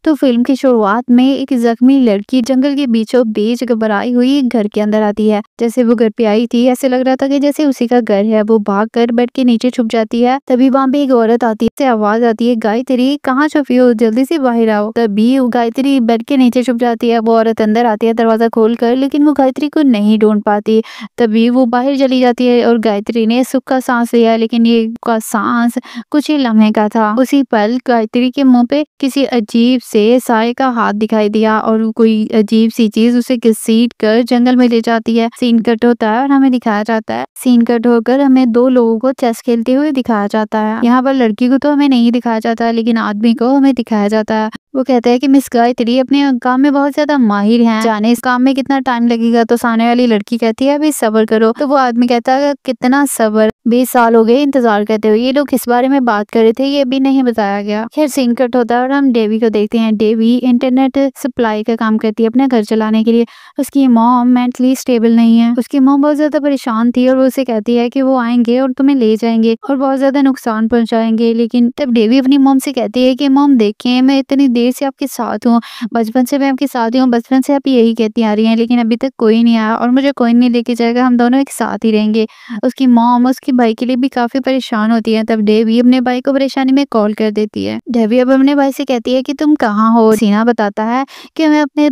तो फिल्म की शुरुआत में एक जख्मी लड़की जंगल के बीचों बीच घबराई हुई घर के अंदर आती है। जैसे वो घर पे आई थी ऐसे लग रहा था कि जैसे उसी का घर है। वो भाग कर बेड के नीचे छुप जाती है। तभी वहाँ पे एक औरत आती है, से आवाज आती है, गायत्री कहाँ छुपी हो, जल्दी से बाहर आओ। तभी वो गायत्री बेड के नीचे छुप जाती है। वो औरत अंदर आती है दरवाजा खोल कर, लेकिन वो गायत्री को नहीं ढूंढ पाती। तभी वो बाहर चली जाती है और गायत्री ने सुख का सांस लिया, लेकिन ये का सांस कुछ ही लम्हे का था। उसी पल गायत्री के मुंह पे किसी अजीब से साए का हाथ दिखाई दिया और कोई अजीब सी चीज उसे घसीट कर जंगल में ले जाती है। सीन कट होता है और हमें दिखाया जाता है, सीन कट होकर हमें दो लोगों को चेस खेलते हुए दिखाया जाता है। यहाँ पर लड़की को तो हमें नहीं दिखाया जाता, लेकिन आदमी को हमें दिखाया जाता है। वो कहता है कि मिस गायत्री अपने काम में बहुत ज्यादा माहिर हैं, जाने इस काम में कितना टाइम लगेगा। तो सामने वाली लड़की कहती है अभी सब्र करो। तो वो आदमी कहता है कितना सब्र, 20 साल हो गए इंतजार करते हुए। ये लोग किस बारे में बात कर रहे थे ये भी नहीं बताया गया। खैर सीन कट होता है और हम डेवी को देखते हैं। डेवी इंटरनेट सप्लाई का काम करती है अपने घर चलाने के लिए। उसकी मॉम मेंटली स्टेबल नहीं है। उसकी मॉम बहुत ज्यादा परेशान थी और वो उसे कहती है कि वो आएंगे और तुम्हें ले जाएंगे और बहुत ज्यादा नुकसान पहुंचाएंगे। लेकिन तब डेवी अपनी मॉम से कहती है कि मॉम देखें, मैं इतनी देर से आपके साथ हूँ, बचपन से मैं आपके साथ हूँ, बचपन से आप यही कहती आ रही हैं, लेकिन अभी तक कोई नहीं आया और मुझे कोई नहीं लेके जाएगा, हम दोनों एक साथ ही रहेंगे। उसकी मॉम उसके भाई के लिए भी काफी परेशान होती है। तब डेवी अपने भाई को परेशानी में कॉल कर देती है। डेवी अब अपने भाई से कहती है कि तुम कहाँ हो। सीना बताता है कि मैं अपने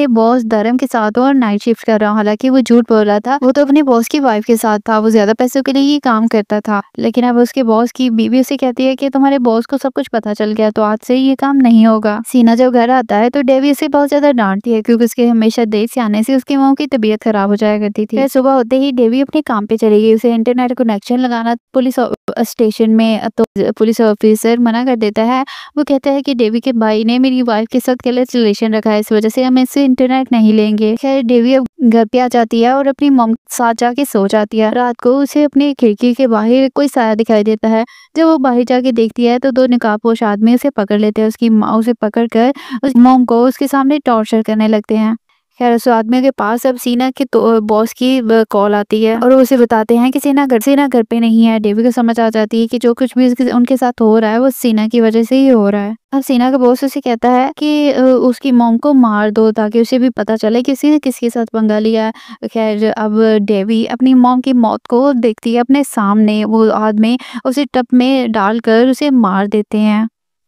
बॉस धर्म के साथ हूँ और नाइट शिफ्ट कर रहा हूँ। हालांकि वो झूठ बोल रहा था, वो तो अपने बॉस की वाइफ के साथ था। वो ज्यादा पैसों के लिए ही काम करता था, लेकिन अब उसके बॉस की बीवी उसे कहती है कि तुम्हारे बॉस को सब कुछ पता चल गया, तो आज से ये काम नहीं होगा। सीना जब घर आता है तो डेवी उसे बहुत ज्यादा डांटती है, क्योंकि उसके हमेशा देर से आने से उसकी माँ की तबीयत खराब हो जाया करती थी। फिर सुबह होते ही डेवी अपने काम पे चली गई। उसे इंटरनेट कनेक्शन लगाना पुलिस स्टेशन में, तो पुलिस ऑफिसर मना कर देता है। वो कहता है कि डेवी के भाई ने मेरी वाइफ के साथ गलत रिलेशन रखा है, इस वजह से हम इससे इंटरनेट नहीं लेंगे। खैर डेवी अब घर पे आ जाती है और अपनी मॉम के साथ जाके सो जाती है। रात को उसे अपनी खिड़की के बाहर कोई साया दिखाई देता है। जब वो बाहर जाके देखती है तो 2 नकाबपोश आदमी उसे पकड़ लेते हैं। उसकी माँ उसे पकड़ कर उस मॉम को उसके सामने टॉर्चर करने लगते हैं। खैर उस आदमी के पास अब सीना के तो बॉस की कॉल आती है और वो उसे बताते हैं कि सीना घर पे नहीं है। डेवी को समझ आ जाती है कि जो कुछ भी उनके साथ हो रहा है वो सीना की वजह से ही हो रहा है। अब सीना का बॉस उसे कहता है कि उसकी मॉम को मार दो ताकि उसे भी पता चले कि उसने किसके साथ पंगा लिया है। खैर अब डेवी अपनी मॉम की मौत को देखती है अपने सामने। वो आदमी उसे टब में डालकर उसे मार देते हैं।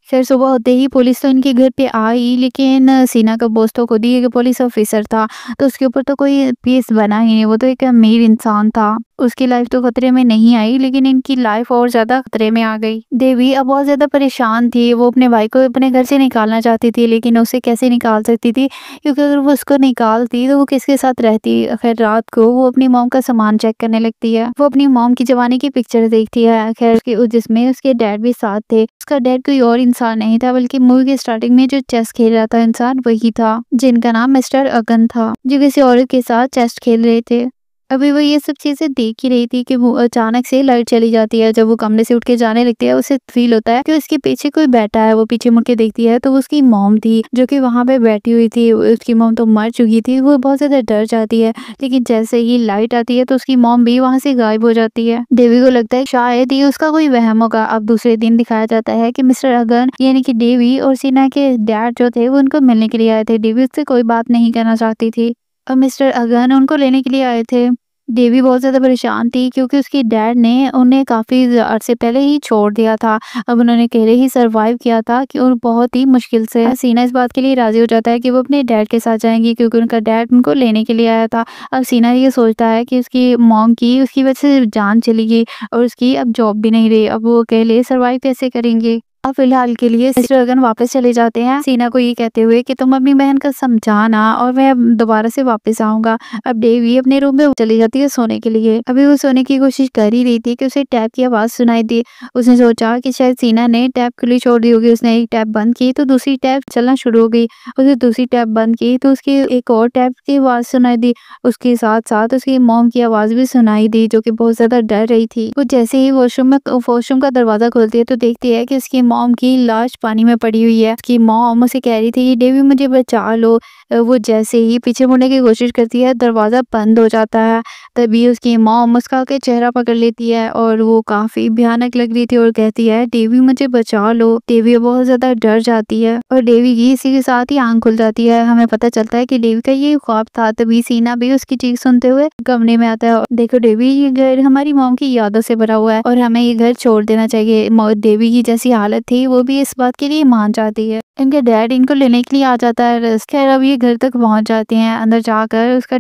खैर सुबह होते ही पुलिस तो इनके घर पे आई, लेकिन सीना का बॉस तो खुद ही एक पुलिस ऑफिसर था, तो उसके ऊपर तो कोई केस बना ही नहीं। वो तो एक अमीर इंसान था, उसकी लाइफ तो खतरे में नहीं आई, लेकिन इनकी लाइफ और ज्यादा खतरे में आ गई। देवी अब बहुत ज्यादा परेशान थी। वो अपने भाई को अपने घर से निकालना चाहती थी, लेकिन उसे कैसे निकाल सकती थी, क्योंकि अगर वो उसको निकालती तो वो किसके साथ रहती। खैर रात को वो अपनी मॉम का सामान चेक करने लगती है। वो अपनी मॉम की जवानी की पिक्चर देखती है, खैर जिसमें उसके डैड भी साथ थे। उसका डैड कोई और इंसान नहीं था, बल्कि मूवी के स्टार्टिंग में जो चेस खेल रहा था इंसान वही था, जिनका नाम मिस्टर अगन था, जो किसी औरत के साथ चेस खेल रहे थे। अभी वो ये सब चीजें देख ही रही थी कि वो अचानक से लाइट चली जाती है। जब वो कमरे से उठ के जाने लगती है उसे फील होता है कि उसके पीछे कोई बैठा है। वो पीछे मुड़ के देखती है तो उसकी मॉम थी जो कि वहां पे बैठी हुई थी। उसकी मॉम तो मर चुकी थी। वो बहुत ज्यादा डर जाती है, लेकिन जैसे ही लाइट आती है तो उसकी मॉम भी वहां से गायब हो जाती है। डेवी को लगता है शायद ये उसका कोई वहम होगा। अब दूसरे दिन दिखाया जाता है कि मिस्टर अगन यानी कि डेवी और सीना के डैड जो थे वो उनको मिलने के लिए आए थे। डेवी उससे कोई बात नहीं करना चाहती थी और मिस्टर अगन उनको लेने के लिए आए थे। डेवी बहुत ज़्यादा परेशान थी, क्योंकि उसकी डैड ने उन्हें काफ़ी अरसे पहले ही छोड़ दिया था। अब उन्होंने अकेले ही सर्वाइव किया था कि और बहुत ही मुश्किल से। सीना इस बात के लिए राज़ी हो जाता है कि वो अपने डैड के साथ जाएंगी, क्योंकि उनका डैड उनको लेने के लिए आया था। अब सीना ये सोचता है कि उसकी मॉम की उसकी वजह से जान चली गई और उसकी अब जॉब भी नहीं रही। अब वो अकेले सर्वाइव कैसे करेंगे। अब फिलहाल के लिए मिस्टर अगन वापस चले जाते हैं, सीना को ये कहते हुए कि तुम अपनी बहन का समझाना और मैं अब दोबारा से वापस आऊंगा। अब डेवी अपने रूम में चली जाती है सोने के लिए। अभी वो सोने की कोशिश कर ही रही थी कि उसे टैप की आवाज सुनाई दी। उसने सोचा कि शायद सीना ने टैप खुली छोड़ दी होगी। उसने एक टैप बंद की तो दूसरी टैप चलना शुरू हो गई। उसने दूसरी टैप बंद की तो उसकी एक और टैप की आवाज सुनाई दी। उसके साथ साथ उसकी मॉम की आवाज भी सुनाई दी, जो कि बहुत ज्यादा डर रही थी। वो जैसे ही वॉशरूम का दरवाजा खोलती है तो देखती है कि उसकी मॉम मॉम की लाश पानी में पड़ी हुई है। उसकी मॉम उसे कह रही थी कि डेवी मुझे बचा लो। वो जैसे ही पीछे मुड़ने की कोशिश करती है, दरवाज़ा बंद हो जाता है। तभी उसकी मॉम मुस्का के चेहरा पकड़ लेती है और वो काफ़ी भयानक लग रही थी और कहती है डेवी मुझे बचा लो। डेवी बहुत ज़्यादा डर जाती है और डेवी की इसी के साथ ही आँख खुल जाती है। हमें पता चलता है कि डेवी का ये ख्वाब था। तभी सीना भी उसकी चीख सुनते हुए कमरे में आता है और देखो डेवी ये घर हमारी मॉम की यादों से भरा हुआ है और हमें ये घर छोड़ देना चाहिए। डेवी की जैसी हालत थी वो भी इस बात के लिए मान जाती है। इनके डैड इनको लेने के लिए आ जाता है। खैर अब ये घर तक पहुंच जाते हैं। अंदर जाकर उसका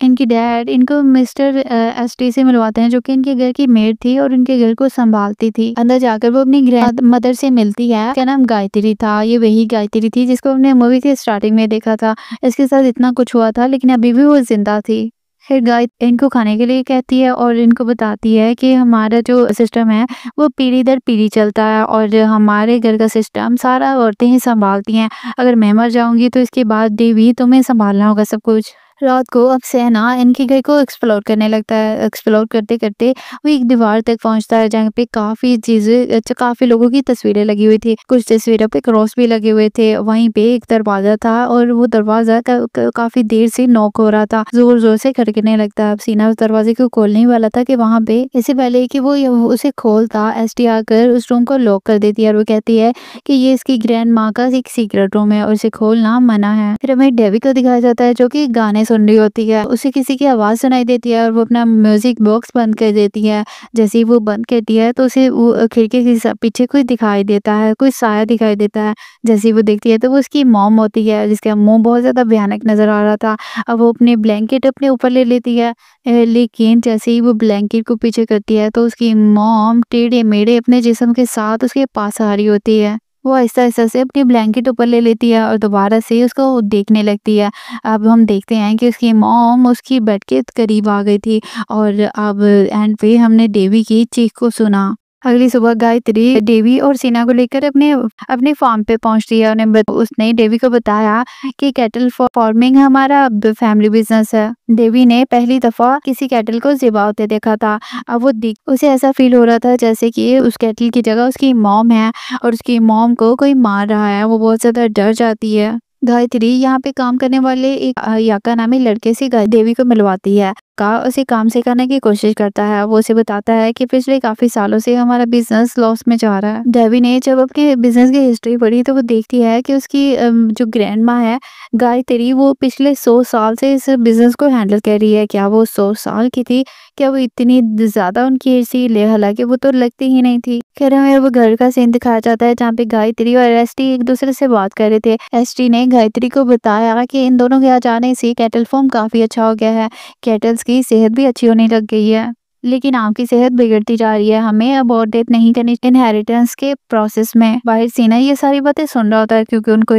इनकी डैड इनको मिस्टर एसटी से मिलवाते हैं, जो कि इनके घर की मेड थी और इनके घर को संभालती थी। अंदर जाकर वो अपनी ग्रैंड मदर से मिलती है। क्या नाम गायत्री था। ये वही गायत्री थी जिसको हमने मूवी के स्टार्टिंग में देखा था। इसके साथ इतना कुछ हुआ था लेकिन अभी भी वो जिंदा थी। फिर गाय इनको खाने के लिए कहती है और इनको बताती है कि हमारा जो सिस्टम है वो पीढ़ी दर पीढ़ी चलता है और हमारे घर का सिस्टम सारा औरतें ही संभालती हैं। अगर मैं मर जाऊंगी तो इसके बाद देवी तुम्हें संभालना होगा सब कुछ। रात को अब सहना इनके घर को एक्सप्लोर करने लगता है। एक्सप्लोर करते करते वो एक दीवार तक पहुंचता है जहाँ पे काफी चीजें काफी लोगों की तस्वीरें लगी हुई थी। कुछ तस्वीरों पे क्रॉस भी लगे हुए थे। वहीं पे एक दरवाजा था और वो दरवाजा काफी देर से नॉक हो रहा था, जोर जोर से खड़कने लगता है। अब सीना उस दरवाजे को खोलने ही वाला था कि वहां पे इससे पहले कि वो उसे खोलता, एसटी आकर उस रूम को लॉक कर देती है और वो कहती है कि ये इसकी ग्रैंड माँ का एक सीक्रेट रूम है और इसे खोलना मना है। फिर हमें डेवी को दिखाया जाता है जो कि गाने सुन रही होती है। उसे किसी की आवाज सुनाई देती है और वो अपना म्यूजिक बॉक्स बंद कर देती है। जैसे ही वो बंद करती है तो उसे वो खिड़की के पीछे कोई दिखाई देता है, कोई साया दिखाई देता है। जैसे ही वो देखती है तो वो उसकी मॉम होती है जिसका मुंह बहुत ज्यादा भयानक नजर आ रहा था। अब वो अपने ब्लैंकेट अपने ऊपर ले लेती है। लेकिन जैसे ही वो ब्लैंकेट को पीछे करती है तो उसकी मॉम टेढ़े मेढ़े अपने जिस्म के साथ उसके पास आ रही होती है। वो आहिस्ता-आहिस्ता से अपनी ब्लैंकेट ऊपर ले लेती है और दोबारा से उसको देखने लगती है। अब हम देखते हैं कि उसकी मॉम उसकी बेड के करीब आ गई थी और अब एंड पे हमने डेवी की चीख को सुना। अगली सुबह गायत्री डेवी और सीना को लेकर अपने अपने फार्म पे पहुंचती है। उसने डेवी को बताया कि कैटल फार्मिंग हमारा फैमिली बिजनेस है। डेवी ने पहली दफा किसी कैटल को ज़िबा होते देखा था। अब वो उसे ऐसा फील हो रहा था जैसे कि उस कैटल की जगह उसकी मॉम है और उसकी मॉम को कोई मार रहा है। वो बहुत ज्यादा डर जाती है। गायत्री यहाँ पे काम करने वाले एक याका नामी लड़के से देवी को मिलवाती है। का उसे काम सिखाने की कोशिश करता है। वो उसे बताता है कि पिछले काफी सालों से हमारा बिजनेस लॉस में जा रहा है। डेवी ने जब अपने बिजनेस की हिस्ट्री पढ़ी तो वो देखती है कि उसकी जो ग्रैंड माँ है गायत्री, वो पिछले 100 साल से इस बिजनेस को हैंडल कर रही है। क्या वो 100 साल की थी? क्या वो इतनी ज्यादा उनकी एज थी? हालांकि वो तो लगती ही नहीं थी। खैर हमें वो घर का सीन दिखाया जाता है जहाँ पे गायत्री और एसटी एक दूसरे से बात कर रहे थे। एसटी ने गायत्री को बताया कि इन दोनों के आ जाने से कैटल फार्म काफी अच्छा हो गया है। कैटल्स की सेहत भी अच्छी होने लग गई है, लेकिन आपकी सेहत बिगड़ती जा रही है। हमें अबॉर्ट डेथ नहीं करनी इनहेरिटेंस के प्रोसेस में। बाहर सीना ये सारी बातें सुन रहा होता है क्योंकि उनको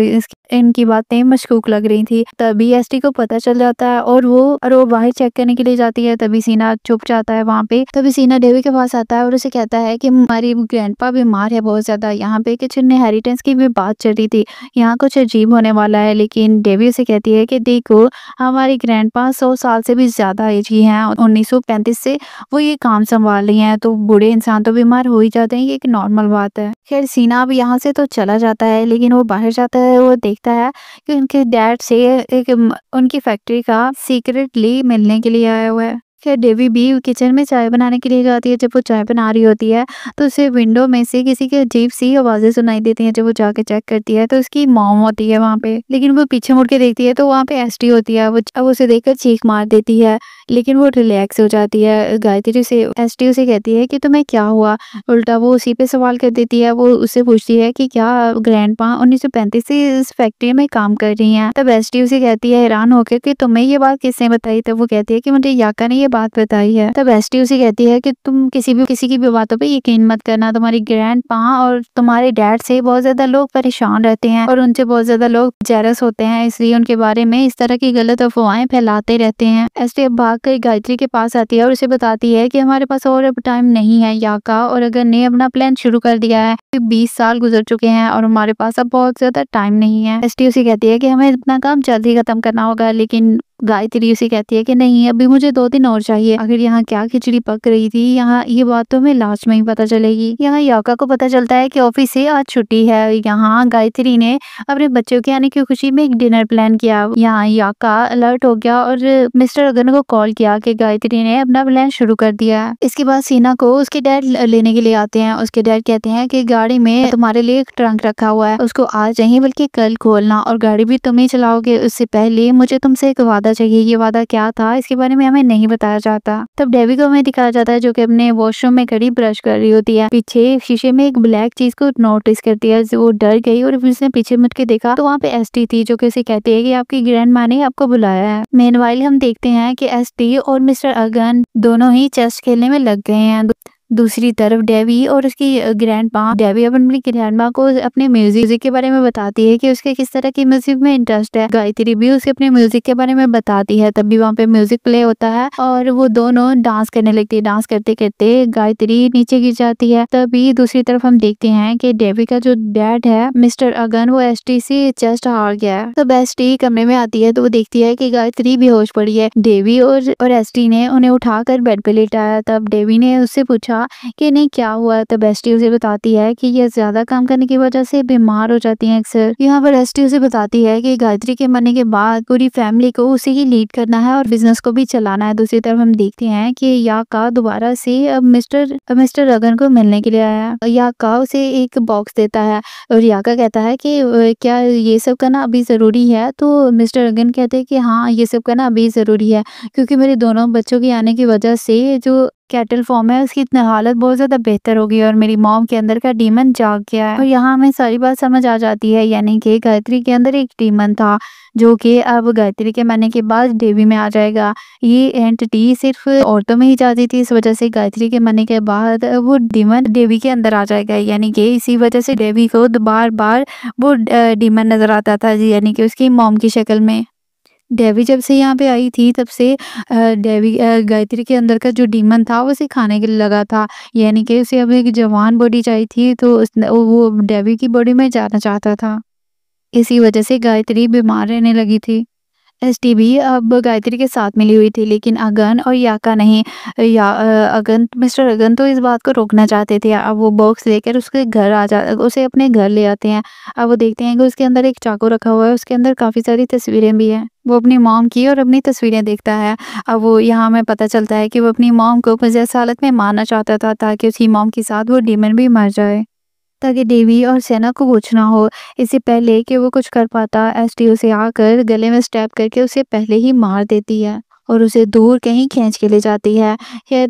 इनकी बातें मशकूक लग रही थी। तभी एसटी को पता चल जाता है और वो बाहर चेक करने के लिए जाती है। तभी सीना चुप जाता है वहाँ पे। तभी सीना डेवी के पास आता है और उसे कहता है कि हमारी ग्रैंडपा बीमार है बहुत ज्यादा। यहाँ पे कुछ इनहेरिटेंस की भी बात चल रही थी, यहाँ कुछ अजीब होने वाला है। लेकिन डेवी उसे कहती है कि देखो हमारी ग्रैंडपा 100 साल से भी ज्यादा एज की है। 1935 से वो ये काम संभाल रही हैं, तो बूढ़े इंसान तो बीमार हो ही जाते हैं, ये एक नॉर्मल बात है। खैर सीना अब यहाँ से तो चला जाता है, लेकिन वो बाहर जाता है, वो देखता है कि उनके डैड से एक उनकी फैक्ट्री का सीक्रेटली मिलने के लिए आया हुआ है। खैर डेवी भी किचन में चाय बनाने के लिए जाती है। जब वो चाय बना रही होती है तो उसे विंडो में से किसी की अजीब सी आवाजें सुनाई देती हैं। जब वो जाके चेक करती है तो उसकी मॉम होती है वहाँ पे, लेकिन वो पीछे मुड़ के देखती है तो वहाँ पे एसटी होती है। वो अब उसे देखकर चीख मार देती है, लेकिन वो रिलैक्स हो जाती है। गायत्री से एसटी उसे कहती है कि तुम्हें क्या हुआ। उल्टा वो उसी पे सवाल कर देती है। वो उससे पूछती है कि क्या ग्रैंडपा 1935 से इस फैक्ट्री में काम कर रही हैं। तब एसटी उसे कहती है हैरान होकर कि तुम्हें ये बात किसने बताई। तब वो कहती है कि मुझे याका ने ये बात बताई है। तब एसटी उसे कहती है कि तुम किसी की भी बातों पे यकीन मत करना। तुम्हारी ग्रैंडपा और तुम्हारे डैड से बहुत ज्यादा लोग परेशान रहते हैं और उनसे बहुत ज्यादा लोग जेलस होते हैं, इसलिए उनके बारे में इस तरह की गलत अफवाहें फैलाते रहते हैं। एसटी अब भागकर गायत्री के पास आती है और उसे बताती है कि हमारे पास और अब टाइम नहीं है याका, और अगर ने अपना प्लान शुरू कर दिया है। 20 साल गुजर चुके हैं और हमारे पास अब बहुत ज्यादा टाइम नहीं है। एसटी उसे कहती है कि हमें अपना काम जल्दी खत्म करना होगा, लेकिन गायत्री उसे कहती है कि नहीं, अभी मुझे 2 दिन और चाहिए। आखिर यहाँ क्या खिचड़ी पक रही थी, यहाँ ये बात तो हमें लास्ट में ही पता चलेगी। यहाँ याका को पता चलता है कि ऑफिस से आज छुट्टी है। यहाँ गायत्री ने अपने बच्चों के आने की खुशी में एक डिनर प्लान किया। यहाँ याका अलर्ट हो गया और मिस्टर अगन को कॉल किया कि गायत्री ने अपना प्लान शुरू कर दिया। इसके बाद सीना को उसके डैड लेने के लिए आते हैं। उसके डैड कहते हैं कि गाड़ी में तुम्हारे लिए एक ट्रंक रखा हुआ है, उसको आज नहीं बल्कि कल खोलना, और गाड़ी भी तुम ही चलाओगे। उससे पहले मुझे तुमसे एक वादा चाहिए। ये वादा क्या था इसके बारे में हमें नहीं बताया जाता। तब डेवी को हमें दिखाया जाता है जो कि अपने वॉशरूम में खड़ी ब्रश कर रही होती है। पीछे शीशे में एक ब्लैक चीज को नोटिस करती है। वो डर गई और उसने पीछे मुड़ के देखा तो वहाँ पे एसटी थी, जो कि उसे कहती है कि आपकी ग्रैंड माँ ने आपको बुलाया है। मेनवाइल हम देखते हैं कि एसटी और मिस्टर अगन दोनों ही चेस खेलने में लग गए हैं। दूसरी तरफ डेवी और उसकी ग्रैंड माँ, डेवी अपनी ग्रैंड माँ को अपने म्यूजिक के बारे में बताती है कि उसके किस तरह की म्यूजिक में इंटरेस्ट है। गायत्री भी उसके अपने म्यूजिक के बारे में बताती है। तभी वहाँ पे म्यूजिक प्ले होता है और वो दोनों डांस करने लगती है। डांस करते करते गायत्री नीचे गिर जाती है। तभी दूसरी तरफ हम देखते हैं कि डेवी का जो डैड है मिस्टर अगन, वो एसटी से जस्ट हार गया है। तब एसटी कमरे में आती है तो वो देखती है कि गायत्री बेहोश पड़ी है। डेवी और एसटी ने उन्हें उठाकर बेड पे लेटाया। तब डेवी ने उससे पूछा कि नहीं क्या हुआ। तब एसटी उसे बताती है कि ये ज्यादा काम करने की वजह से बीमार हो जाती हैं अक्सर। यहाँ पर एसटी उसे बताती है कि गायत्री के मरने के बाद पूरी फैमिली को उसे ही लीड करना है और बिजनेस को भी चलाना है। दूसरी तरफ हम देखते हैं कि याका दोबारा से अब मिस्टर अगन को मिलने के लिए आया। याका उसे एक बॉक्स देता है और याका कहता है कि क्या ये सब करना अभी जरूरी है। तो मिस्टर अगन कहते हैं कि हाँ, ये सब करना अभी जरूरी है, क्योंकि मेरे दोनों बच्चों के आने की वजह से जो कैटल फॉर्म है उसकी हालत बहुत ज्यादा बेहतर हो गई और मेरी मॉम के अंदर का डीमन जाग गया है। और यहाँ हमें सारी बात समझ आ जाती है, यानी कि गायत्री के अंदर एक डीमन था जो कि अब गायत्री के मरने के बाद डेवी में आ जाएगा। ये एंटिटी सिर्फ औरतों में ही जाती थी, इस वजह से गायत्री के मरने के बाद वो डीमन डेवी के अंदर आ जाएगा। यानी कि इसी वजह से डेवी को बार बार वो डीमन नजर आता था, यानी कि उसकी मॉम की शक्ल में। डेवी जब से यहाँ पे आई थी तब से डेवी गायत्री के अंदर का जो डीमन था वो उसे खाने के लिए लगा था। यानी कि उसे अब एक जवान बॉडी चाहिए थी, तो वो डेवी की बॉडी में जाना चाहता था। इसी वजह से गायत्री बीमार रहने लगी थी। एसटीबी अब गायत्री के साथ मिली हुई थी, लेकिन अगन और याका नहीं। मिस्टर अगन तो इस बात को रोकना चाहते थे। अब वो बॉक्स लेकर उसे अपने घर ले आते हैं। अब वो देखते हैं कि उसके अंदर एक चाकू रखा हुआ है, उसके अंदर काफी सारी तस्वीरें भी हैं। वो अपनी मॉम की और अपनी तस्वीरें देखता है। अब वो यहाँ हमें पता चलता है कि वो अपनी मॉम को पोजेस हालत में मारना चाहता था ताकि उसकी मॉम के साथ वो डीमन भी मर जाए, ताकि डेवी और सेना को कुछ ना हो। इससे पहले कि वो कुछ कर पाता, एसटी उसे आकर गले में स्टैब करके उसे पहले ही मार देती है और उसे दूर कहीं खींच के ले जाती है। खैर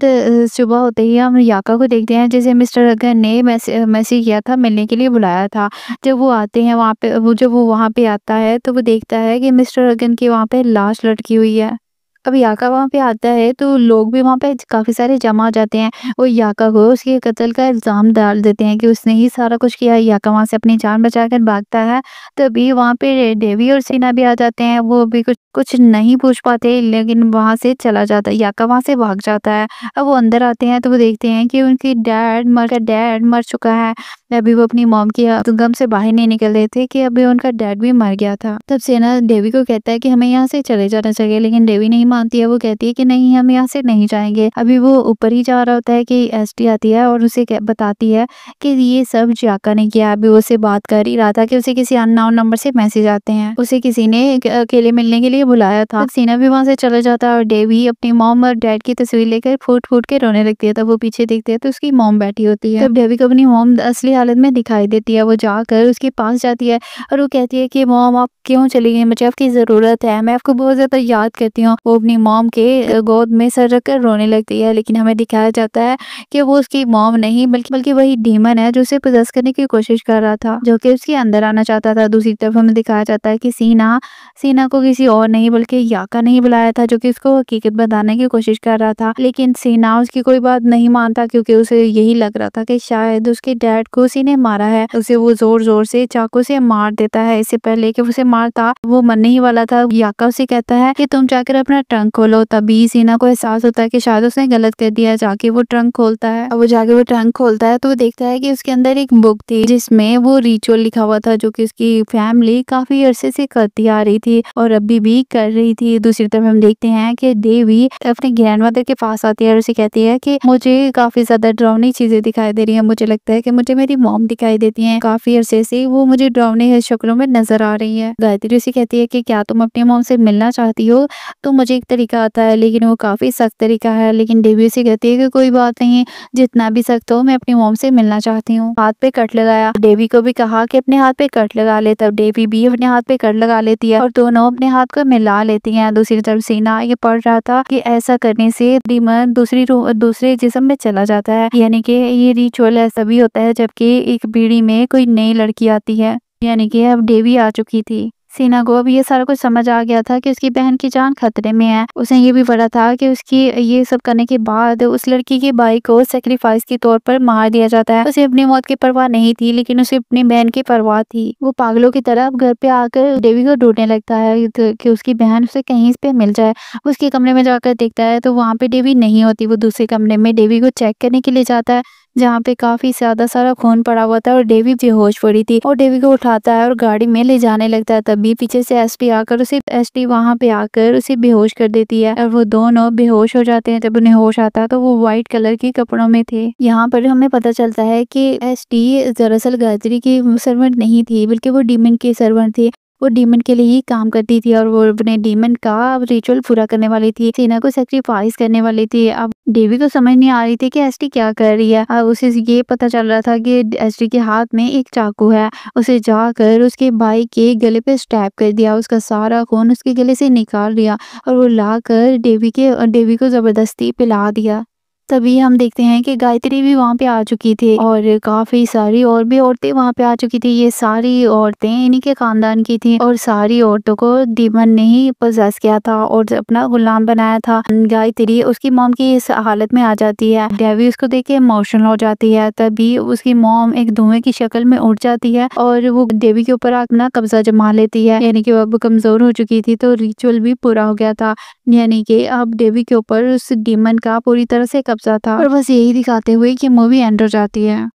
सुबह होते ही हम याका को देखते हैं जिसे मिस्टर अगन ने मैसेज किया था, मिलने के लिए बुलाया था। जब वो आते हैं वहाँ पे, जब वो वहाँ पे आता है तो वो देखता है कि मिस्टर अगन की वहाँ पे लाश लटकी हुई है। अब याका वहाँ पे आता है तो लोग भी वहाँ पे काफी सारे जमा हो जाते हैं। वो याका को उसके कत्ल का इल्जाम डाल देते हैं कि उसने ही सारा कुछ किया। याका वहाँ से अपनी जान बचाकर भागता है। तभी वहाँ पे डेवी और सीना भी आ जाते हैं। वो भी कुछ नहीं पूछ पाते, लेकिन वहाँ से चला जाता है। याका वहाँ से भाग जाता है। अब वो अंदर आते हैं तो वो देखते हैं कि उनकी डैड मर चुका है। अभी वो अपनी मॉम की गम से बाहर नहीं निकल रहे थे कि अभी उनका डैड भी मर गया था। तब सेना डेवी को कहता है कि हमें यहाँ से चले जाना चाहिए, लेकिन डेवी नहीं मानती है। वो कहती है कि नहीं, हम यहाँ से नहीं जाएंगे। अभी वो ऊपर ही जा रहा होता है कि एसटी आती है और उसे बताती है कि ये सब याका ने किया। अभी वो उसे बात कर ही रहा था कि उसे किसी अननोन नंबर से मैसेज आते हैं, उसे किसी ने अकेले मिलने के लिए बुलाया था। सीना भी वहाँ से चला जाता है और डेवी अपनी मॉम और डैड की तस्वीर लेकर फूट फूट के रोने लगती है। तब वो पीछे देखते हैं तो उसकी मॉम बैठी होती है। तब डेवी को अपनी मॉम असली हालत में दिखाई देती है। वो जाकर उसके पास जाती है और वो कहती है कि मॉम आप क्यों चली गई, मुझे आपकी जरूरत है, मैं आपको बहुत ज्यादा याद करती हूँ। वो अपनी मॉम के गोद में सर रखकर रोने लगती है, लेकिन हमें दिखाया जाता है कि वो उसकी मॉम नहीं बल्कि वही डीमन है जो उसे पोजेस करने की कोशिश कर रहा था, जो कि उसके अंदर आना चाहता था। दूसरी तरफ हमें दिखाया जाता है कि सीना को किसी और नहीं बल्कि याका नहीं बुलाया था, जो कि उसको हकीकत बताने की कोशिश कर रहा था। लेकिन सीना उसकी कोई बात नहीं मानता, क्योंकि उसे यही लग रहा था कि शायद उसके डैड को उसी ने मारा है। उसे वो जोर जोर से चाकू से मार देता है। इससे पहले कि उसे मारता, वो मरने ही वाला था। याका उसे कहता है कि तुम जाकर अपना ट्रंक खोलो। तभी सीना को एहसास होता है कि शायद उसने गलत कर दिया है। जाके वो ट्रंक खोलता है। अब वो जाके वो ट्रंक खोलता है तो वो देखता है कि उसके अंदर एक बुक थी जिसमें वो रिचुअल लिखा हुआ था जो कि उसकी फैमिली काफी अरसे से करती आ रही थी और अभी भी कर रही थी। दूसरी तरफ हम देखते हैं कि देवी अपने ग्रैंडमदर के पास आती है और उसे कहती है कि मुझे काफी ज्यादा डरावनी चीजें दिखाई दे रही है। मुझे लगता है कि मुझे मेरी मॉम दिखाई देती है। काफी अरसे से वो मुझे डरावनी शक्लों में नजर आ रही है। गायत्री उसे कहती है कि क्या तुम अपनी मॉम से मिलना चाहती हो? तो मुझे एक तरीका आता है लेकिन वो काफी सख्त तरीका है। लेकिन देवी उसे कहती है कि कोई बात नहीं, जितना भी सख्त हो मैं अपनी मॉम से मिलना चाहती हूँ। हाथ पे कट लगाया। देवी को भी कहा कि अपने हाथ पे कट लगा ले। तब देवी भी अपने हाथ पे कट लगा लेती है और दोनों अपने हाथ को मिला लेती हैं। दूसरी तरफ सीना ये पढ़ रहा था कि ऐसा करने से डीमन दूसरे जिस्म में चला जाता है। यानी कि ये रिचुअल ऐसा भी होता है जबकि एक पीढ़ी में कोई नई लड़की आती है। यानी कि अब देवी आ चुकी थी। सीना को अब ये सारा कुछ समझ आ गया था कि उसकी बहन की जान खतरे में है। उसने ये भी पढ़ा था कि उसकी ये सब करने के बाद उस लड़की के भाई को सेक्रीफाइस के तौर पर मार दिया जाता है। उसे अपनी मौत की परवाह नहीं थी लेकिन उसे अपनी बहन की परवाह थी। वो पागलों की तरह घर पे आकर देवी को ढूंढने लगता है कि उसकी बहन उसे कहीं पे मिल जाए। उसके कमरे में जाकर देखता है तो वहाँ पे देवी नहीं होती। वो दूसरे कमरे में देवी को चेक करने के लिए जाता है जहाँ पे काफी ज्यादा सारा खून पड़ा हुआ था और देवी बेहोश पड़ी थी और देवी को उठाता है और गाड़ी में ले जाने लगता है। तभी पीछे से एसटी वहां पे आकर उसे बेहोश कर देती है और वो दोनों बेहोश हो जाते हैं। जब उन्हें होश आता है तो वो व्हाइट कलर के कपड़ों में थे। यहाँ पर हमें पता चलता है कि एसटी दरअसल गायत्री की सर्वेंट नहीं थी बल्कि वो डीमन की सर्वेंट थी। वो डीमन के लिए ही काम करती थी और वो अपने डीमन का रिचुअल पूरा करने वाली थी। सीना को सेक्रीफाइस करने वाली थी। अब देवी को समझ नहीं आ रही थी कि एसटी क्या कर रही है। अब उसे ये पता चल रहा था कि एसटी के हाथ में एक चाकू है। उसे जाकर उसके भाई के गले पे स्टैब कर दिया। उसका सारा खून उसके गले से निकाल दिया और वो लाकर देवी को जबरदस्ती पिला दिया। तभी हम देखते हैं कि गायत्री भी वहाँ पे आ चुकी थी और काफी सारी और भी औरतें वहाँ पे आ चुकी थी। ये सारी औरतें इन्हीं के खानदान की थी और सारी औरतों को डीमन ने ही पोजेस किया था और अपना गुलाम बनाया था। गायत्री उसकी मॉम की इस हालत में आ जाती है। देवी उसको देख के इमोशनल हो जाती है। तभी उसकी मॉम एक धुएं की शक्ल में उठ जाती है और वो देवी के ऊपर अपना कब्जा जमा लेती है। यानी कि वो अब कमजोर हो चुकी थी तो रिचुअल भी पूरा हो गया था। यानी कि अब देवी के ऊपर उस डीमन का पूरी तरह से कब्जा था और बस यही दिखाते हुए कि मूवी एंड हो जाती है।